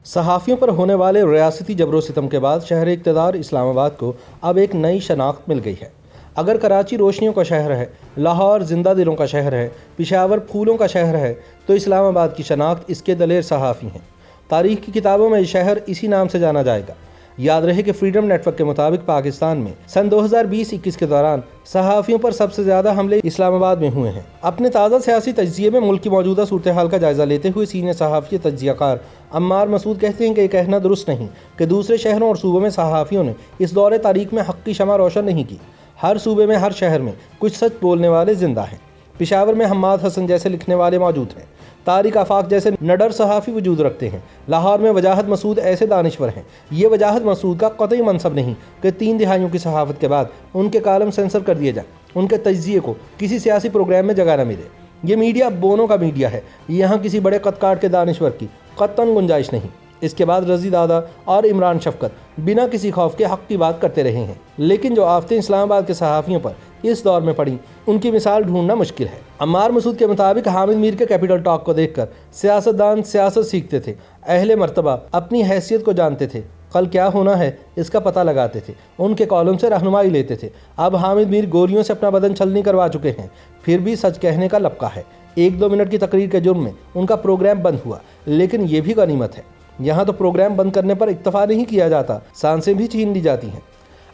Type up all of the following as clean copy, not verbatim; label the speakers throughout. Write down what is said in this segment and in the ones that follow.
Speaker 1: सहाफ़ियों पर होने वाले रियासती जबरो-सितम के बाद शहर इक़्तिदार इस्लामाबाद को अब एक नई शनाख्त मिल गई है। अगर कराची रोशनियों का शहर है, लाहौर जिंदा दिलों का शहर है, पेशावर फूलों का शहर है, तो इस्लामाबाद की शनाख्त इसके दलेर सहाफ़ी हैं। तारीख़ की किताबों में शहर इसी नाम से जाना जाएगा। याद रहे कि फ्रीडम नेटवर्क के मुताबिक पाकिस्तान में सन 2020-21 के दौरान सहाफ़ियों पर सबसे ज़्यादा हमले इस्लामाबाद में हुए हैं। अपने ताज़ा सियासी तज्ज़िये में मुल्क की मौजूदा सूरत हाल का जायज़ा लेते हुए सीनियर सहाफ़ी तज्ज़ियाकार अम्मार मसूद कहते हैं कि यह कहना दुरुस्त नहीं कि दूसरे शहरों और सूबों में सहाफ़ियों ने इस दौरे तारीख़ में हक़ की शमा रोशन नहीं की। हर सूबे में, हर शहर में कुछ सच बोलने वाले ज़िंदा हैं। पेशावर में हम्माद हसन जैसे लिखने वाले मौजूद हैं। तारिक आफाक जैसे नडर सहाफ़ी वजूद रखते हैं। लाहौर में वजाहत मसूद ऐसे दानिश्वर हैं। ये वजाहत मसूद का कतई मनसब नहीं कि 3 दिहाइयों की सहाफ़त के बाद उनके कालम सेंसर कर दिए जाए, उनके तज्ज़िये को किसी सियासी प्रोग्राम में जगह न मिले। ये मीडिया बोनों का मीडिया है। यहाँ किसी बड़े कदकाट के दानिश्वर की कतन गुंजाइश नहीं। इसके बाद रज़ी दादा और इमरान शफकत बिना किसी खौफ के हक़ की बात करते रहे हैं, लेकिन जो आफतें इस्लामाबाद के सहाफ़ियों पर इस दौर में पड़ी, उनकी मिसाल ढूंढना मुश्किल है। अम्मार मसूद के मुताबिक हामिद मीर के कैपिटल टॉक को देखकर सियासतदान सियासत सीखते थे। अहले मर्तबा अपनी हैसियत को जानते थे, कल क्या होना है इसका पता लगाते थे, उनके कॉलम से रहनुमाई लेते थे। अब हामिद मीर गोलियों से अपना बदन छलनी करवा चुके हैं, फिर भी सच कहने का लपका है। 1-2 मिनट की तकरीर के जुर्म में उनका प्रोग्राम बंद हुआ, लेकिन ये भी गनीमत है। यहाँ तो प्रोग्राम बंद करने पर इक्तफा नहीं किया जाता, सांसें भी छीन ली जाती हैं।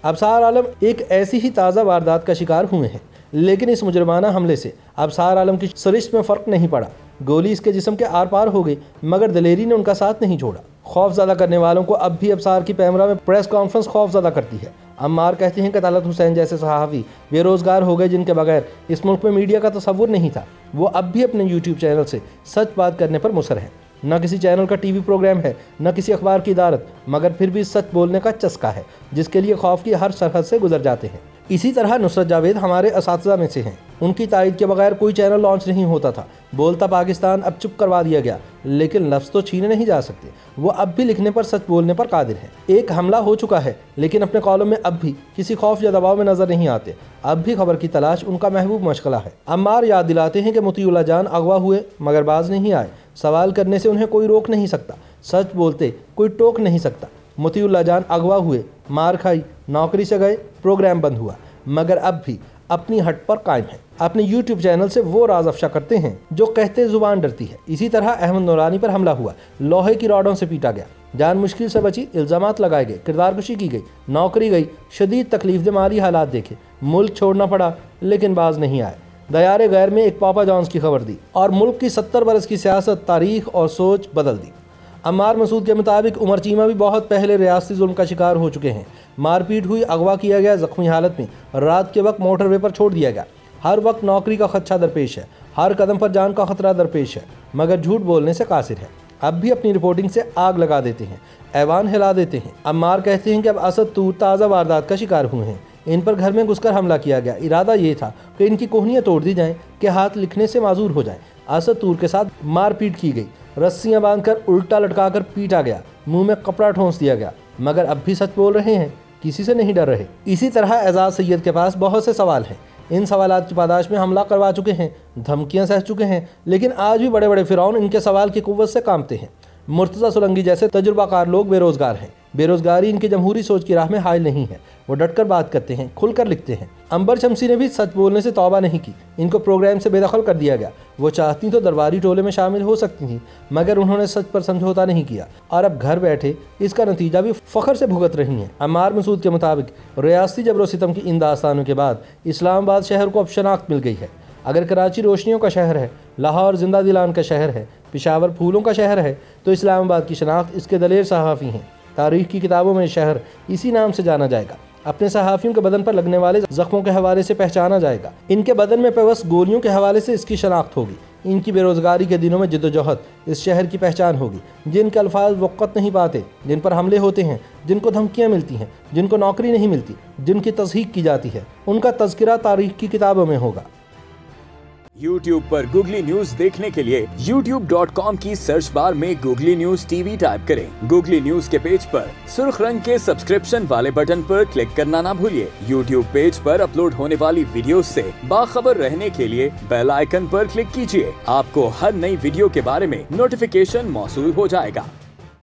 Speaker 1: अबसार आलम एक ऐसी ही ताज़ा वारदात का शिकार हुए हैं, लेकिन इस मुजरमाना हमले से अबसार आलम की सरिश्त में फ़र्क नहीं पड़ा। गोली इसके जिस्म के आर पार हो गई, मगर दलेरी ने उनका साथ नहीं छोड़ा। खौफज़दा करने वालों को अब भी अबसार की पैमरा में प्रेस कॉन्फ्रेंस खौफज़दा करती है। अम्मार कहते हैं कि तलत हुसैन जैसे सहाफ़ी बेरोज़गार हो गए, जिनके बगैर इस मुल्क में मीडिया का तसव्वुर नहीं था। वो अब भी अपने यूट्यूब चैनल से सच बात करने पर मुसर हैं। न किसी चैनल का टीवी प्रोग्राम है, न किसी अखबार की इदारत, मगर फिर भी सच बोलने का चस्का है, जिसके लिए खौफ की हर सरहद से गुजर जाते हैं। इसी तरह नुसरत जावेद हमारे असातिज़ा में से हैं। उनकी तायद के बगैर कोई चैनल लॉन्च नहीं होता था। बोलता पाकिस्तान अब चुप करवा दिया गया, लेकिन लफ्ज़ तो छीने नहीं जा सकते। वो अब भी लिखने पर, सच बोलने पर कादिर है। एक हमला हो चुका है, लेकिन अपने कॉलम में अब भी किसी खौफ या दबाव में नजर नहीं आते। अब भी खबर की तलाश उनका महबूब मशगला है। अम्मार याद दिलाते हैं कि मोतीउल्लाह जान अगवा हुए मगर बाज नहीं आए। सवाल करने से उन्हें कोई रोक नहीं सकता, सच बोलते कोई टोक नहीं सकता। मोतीउल्लाह जान अगवा हुए, मार खाई, नौकरी से गए, प्रोग्राम बंद हुआ, मगर अब भी अपनी हट पर कायम है। अपने यूट्यूब चैनल से वो राज अफशा करते हैं जो कहते जुबान डरती है। इसी तरह अहमद नूरानी पर हमला हुआ, लोहे की रॉडों से पीटा गया, जान मुश्किल से बची, इल्ज़ामात लगाए गए, किरदारकशी की गई, नौकरी गई, शदीद तकलीफ दे मारी हालात देखे, मुल्क छोड़ना पड़ा, लेकिन बाज नहीं आए। दयारे गैर में एक पापा जॉन्स की खबर दी और मुल्क की 70 बरस की सियासत, तारीख और सोच बदल दी। अम्मार मसूद के मुताबिक उमर चीमा भी बहुत पहले रियासती जुल्म का शिकार हो चुके हैं। मारपीट हुई, अगवा किया गया, जख्मी हालत में रात के वक्त मोटरवे पर छोड़ दिया गया। हर वक्त नौकरी का खदशा दरपेश है, हर कदम पर जान का खतरा दरपेश है, मगर झूठ बोलने से कासिर है। अब भी अपनी रिपोर्टिंग से आग लगा देते हैं, ऐवान हिला देते हैं। अम्मार कहते हैं कि अब असद तूर ताज़ा वारदात का शिकार हुए हैं। इन पर घर में घुसकर हमला किया गया। इरादा ये था कि इनकी कोहनियाँ तोड़ दी जाएं कि हाथ लिखने से माजूर हो जाएं। असद तूर के साथ मारपीट की गई, रस्सियाँ बांधकर उल्टा लटकाकर पीटा गया, मुंह में कपड़ा ठोंस दिया गया, मगर अब भी सच बोल रहे हैं, किसी से नहीं डर रहे। इसी तरह एजाज सैयद के पास बहुत से सवाल हैं। इन सवालात की पादाश में हमला करवा चुके हैं, धमकियाँ सह चुके हैं, लेकिन आज भी बड़े बड़े फिरौन इनके सवाल की कुव्वत से कांपते हैं। मुर्तज़ा सुलंगी जैसे तजुर्बाकार लोग बेरोज़गार हैं। बेरोज़गारी इनकी जमहूरी सोच की राह में हायल नहीं है। वो डटकर बात करते हैं, खुलकर लिखते हैं। अंबर शमसी ने भी सच बोलने से तौबा नहीं की। इनको प्रोग्राम से बेदखल कर दिया गया। वो चाहती तो दरबारी टोले में शामिल हो सकती थीं, मगर उन्होंने सच पर समझौता नहीं किया और अब घर बैठे इसका नतीजा भी फ़ख्र से भुगत रही हैं। अम्मार मसूद के मुताबिक रियासती जबरो सितम की इन दास्तानों के बाद इस्लामाबाद शहर को अब शनाख्त मिल गई है। अगर कराची रोशनियों का शहर है, लाहौर जिंदा दिलान का शहर है, पेशावर फूलों का शहर है, तो इस्लामाबाद की शनाख्त इसके दलेर सहाफ़ी हैं। तारीख़ की किताबों में शहर इसी नाम से जाना जाएगा। अपने सहाफ़ियों के बदन पर लगने वाले जख्मों के हवाले से पहचाना जाएगा। इनके बदन में पेवस्त गोलियों के हवाले से इसकी शनाख्त होगी। इनकी बेरोज़गारी के दिनों में जद्दोजहद इस शहर की पहचान होगी। जिनके अल्फाज वक़्त नहीं पाते, जिन पर हमले होते हैं, जिनको धमकियाँ मिलती हैं, जिनको नौकरी नहीं मिलती, जिनकी तस्हीक की जाती है, उनका तज़किरा तारीख़ की किताबों में होगा।
Speaker 2: YouTube पर गूगली न्यूज देखने के लिए youtube.com की सर्च बार में गूगली न्यूज टीवी टाइप करें। गूगली न्यूज के पेज पर सुर्ख रंग के सब्सक्रिप्शन वाले बटन पर क्लिक करना ना भूलिए। YouTube पेज पर अपलोड होने वाली वीडियोस से बाखबर रहने के लिए बेल आइकन पर क्लिक कीजिए। आपको हर नई वीडियो के बारे में नोटिफिकेशन मौसूल हो जाएगा।